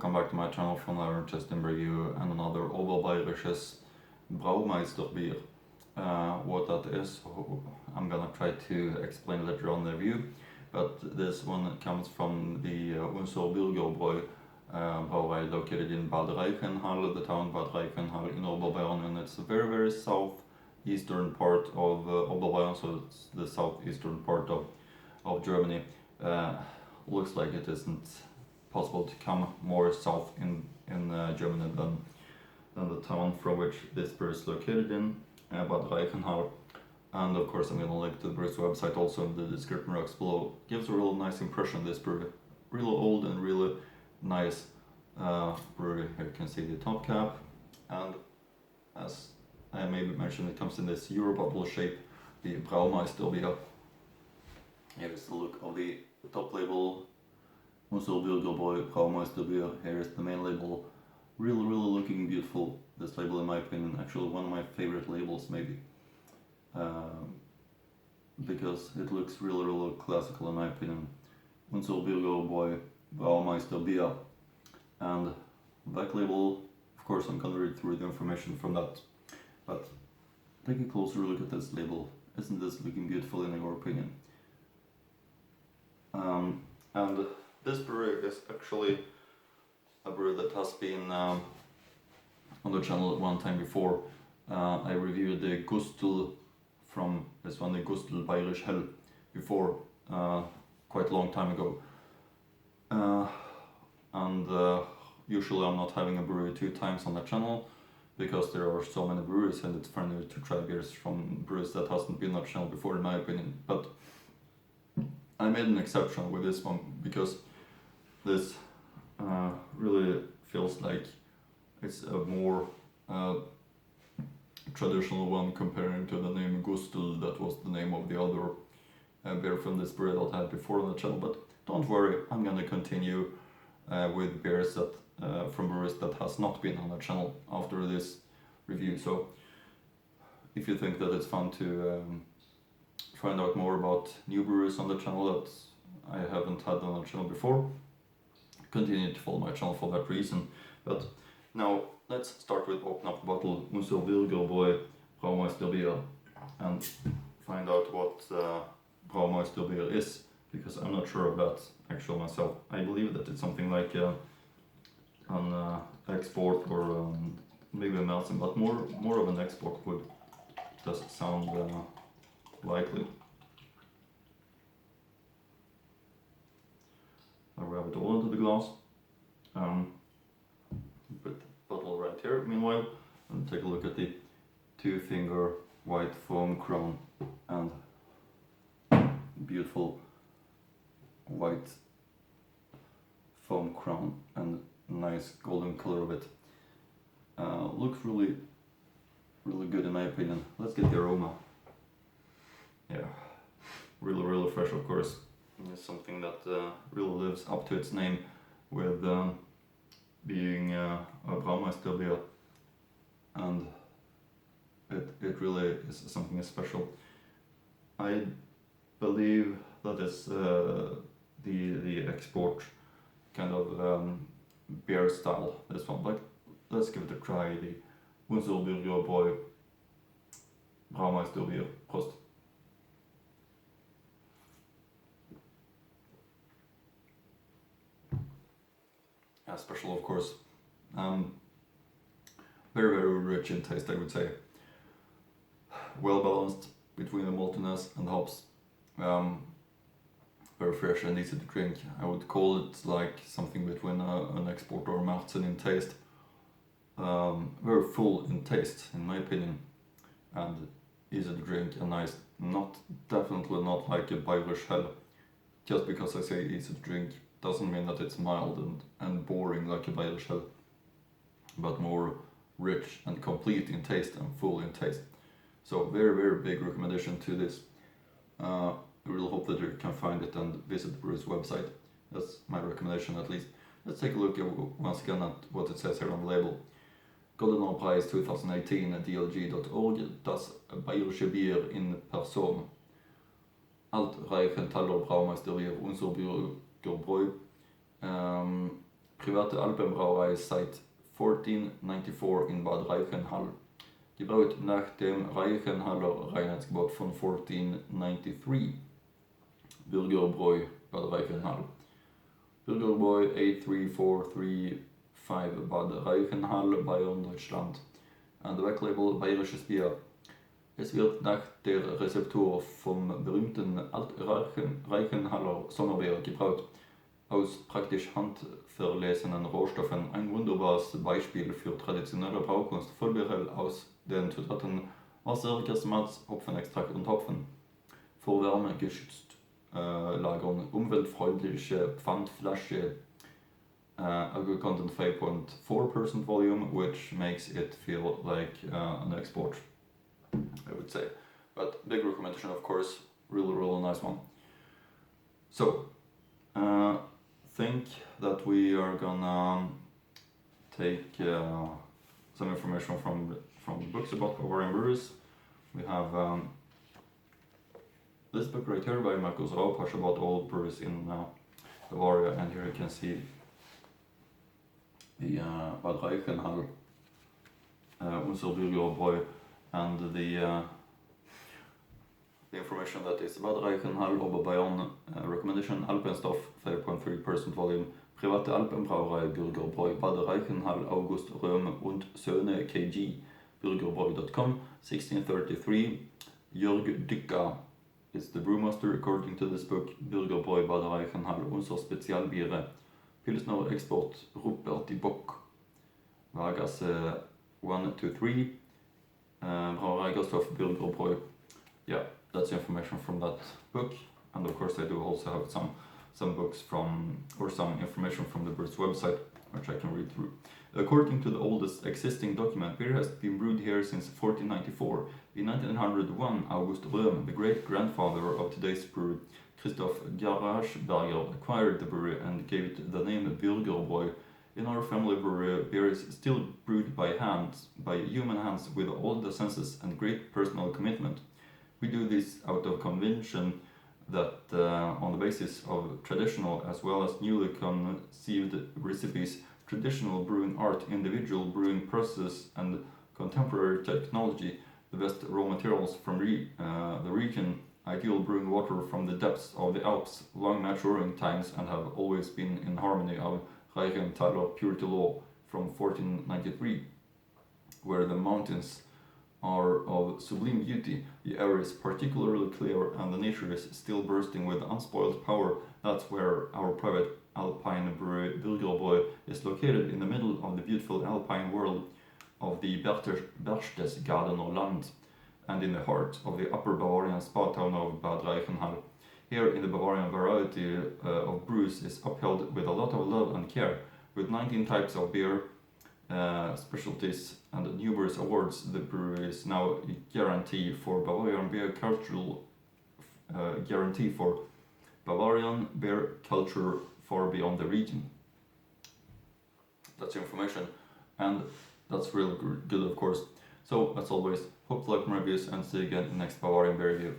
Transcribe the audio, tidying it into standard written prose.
welcome back to my channel from another interesting review and another Oberbayerisches Braumeister-Bier. What that is, I'm gonna try to explain later on the review, but this one comes from the Unser Bürgerbräu brewery located in Bad Reichenhall, the town Bad Reichenhall in Oberbayern, and it's a very southeastern part of Oberbayern, so it's the southeastern part of Germany. Looks like it isn't possible to come more south in Germany than the town from which this brewery is located in, Bad Reichenhall. And of course I'm going to link to the brewery's website also in the description box below. Gives a real nice impression, this brewery. Really old and really nice brewery. Here you can see the top cap, and as I maybe mentioned, it comes in this Euro bottle shape, the Braumeister-Bier. Here is the look of the top label, Unser Bürgerbräu Braumeister-Bier. Here is the main label. Really looking beautiful, this label in my opinion. Actually one of my favorite labels maybe. Because it looks really classical in my opinion. Unser Bürgerbräu Braumeister-Bier. And back label, of course I'm gonna read through the information from that. But take a closer look at this label. Isn't this looking beautiful in your opinion? And this brewery is actually a brewery that has been on the channel at one time before. I reviewed the Gustel from this one, the Gustel Bayerisch Hell, before, quite a long time ago. Usually I'm not having a brewery 2 times on the channel because there are so many breweries and it's funny to try beers from breweries that hasn't been on the channel before in my opinion. But I made an exception with this one because this really feels like it's a more traditional one comparing to the name Gustel, that was the name of the other beer from this brewery that I had before on the channel. But don't worry, I'm gonna continue with beers that from breweries that has not been on the channel after this review. So if you think that it's fun to find out more about new breweries on the channel that I haven't had on the channel before, continue to follow my channel for that reason. But now let's start with open up the bottle Unser Bürgerbräu Braumeister-Bier and find out what Braumeister-Bier is, because I'm not sure of that actually myself. I believe that it's something like an export or maybe a Melson, but more of an export would just sound likely. I rub it all into the glass. Put the bottle right here meanwhile, and take a look at the 2-finger white foam crown and beautiful white foam crown and nice golden color of it. Looks really good in my opinion. Let's get the aroma. Yeah, really fresh, of course. It's something that really lives up to its name with being a Braumeister-Bier, and it really is something special. I believe that is the export kind of beer style, this one, but let's give it a try. The Unser Bürgerbräu Braumeister-Bier. Prost. Yeah, special of course. Very rich in taste, I would say. Well balanced between the maltiness and hops. Very fresh and easy to drink. I would call it like something between an export or Märzen in taste. Very full in taste in my opinion, and easy to drink and nice. Definitely not like a Bayerisch Hell. Just because I say easy to drink doesn't mean that it's mild and boring like a Bayerisch Hell, but more rich and complete in taste and full in taste. So very big recommendation to this. I really hope that you can find it and visit the brewery's website. That's my recommendation at least. Let's take a look once again at what it says here on the label. Golden Prize 2018 at dlg.org, das Bayerische Bier in Person. Alt Reichenhaller Braumeister-Bier, Unser Bürgerbräu. Private Alpenbrauerei seit 1494 in Bad Reichenhall. Gebaut nach dem Reichenhaller Reinheitsgebot von 1493. Bürgerbräu, Bad Reichenhall. Bürgerbräu 83435 Bad Reichenhall, Bayern, Deutschland. An der Backlabel Bayerisches Bier. Es wird nach der Rezeptur vom berühmten Reichenhaller Sommerbier gebraut. Aus praktisch handverlesenen Rohstoffen ein wunderbares Beispiel für traditionelle Braukunst, vollbeerhell aus den Zutaten Wasser, Gerstenmalz, Hopfenextrakt und Hopfen. Vor Wärme geschützt lagern, umweltfreundliche Pfandflasche, alcohol content 5.4% volume, which makes it feel like an export, I would say. But big recommendation, of course, really nice one. So, think that we are gonna take some information from the books about Bavarian breweries. We have this book right here by Markus Raupasch about all breweries in Bavaria, and here you can see the Bad Reichenhall, Unser, Bürgerbräu, and the information that is Bad Reichenhall, Oberbayern, recommendation, Alpenstoff, 5.3% volume, Private Alpenbrauerei, Bürgerbräu, Bad Reichenhall, August Röhm und Söhne KG, Bürgerbräu.com, 1633, Jörg Dücker is the brewmaster according to this book, Bürgerbräu, Bad Reichenhall, Unser Spezialbiere, Pilsner Export, Rupert die Bock, Vargasse 123, Brauerei Gasthof, Bürgerbräu. Yeah, that's information from that book, and of course I do also have some books from, or some information from the brewery's website, which I can read through. According to the oldest existing document, beer has been brewed here since 1494. In 1901, August Röhm, the great-grandfather of today's brewery, Christoph Garage-Berger, acquired the brewery and gave it the name Bürgerbräu. In our family brewery, beer is still brewed by human hands with all the senses and great personal commitment. We do this out of conviction that on the basis of traditional as well as newly conceived recipes, traditional brewing art, individual brewing process, and contemporary technology, the best raw materials from the region, ideal brewing water from the depths of the Alps, long maturing times, and have always been in harmony of Reichenhaller purity law from 1493, where the mountains are of sublime beauty, the air is particularly clear, and the nature is still bursting with unspoiled power. That's where our private alpine brewery Bürgerbräu is located, in the middle of the beautiful alpine world of the Berchtesgadener Land, and in the heart of the upper Bavarian spa town of Bad Reichenhall. Here in the Bavarian variety of brews is upheld with a lot of love and care. With 19 types of beer, specialties and numerous awards, the brewery is now a guarantee for Bavarian beer cultural guarantee for Bavarian beer culture far beyond the region. That's information, and that's real good, of course. So as always, hope to like my reviews and see you again in the next Bavarian beer review.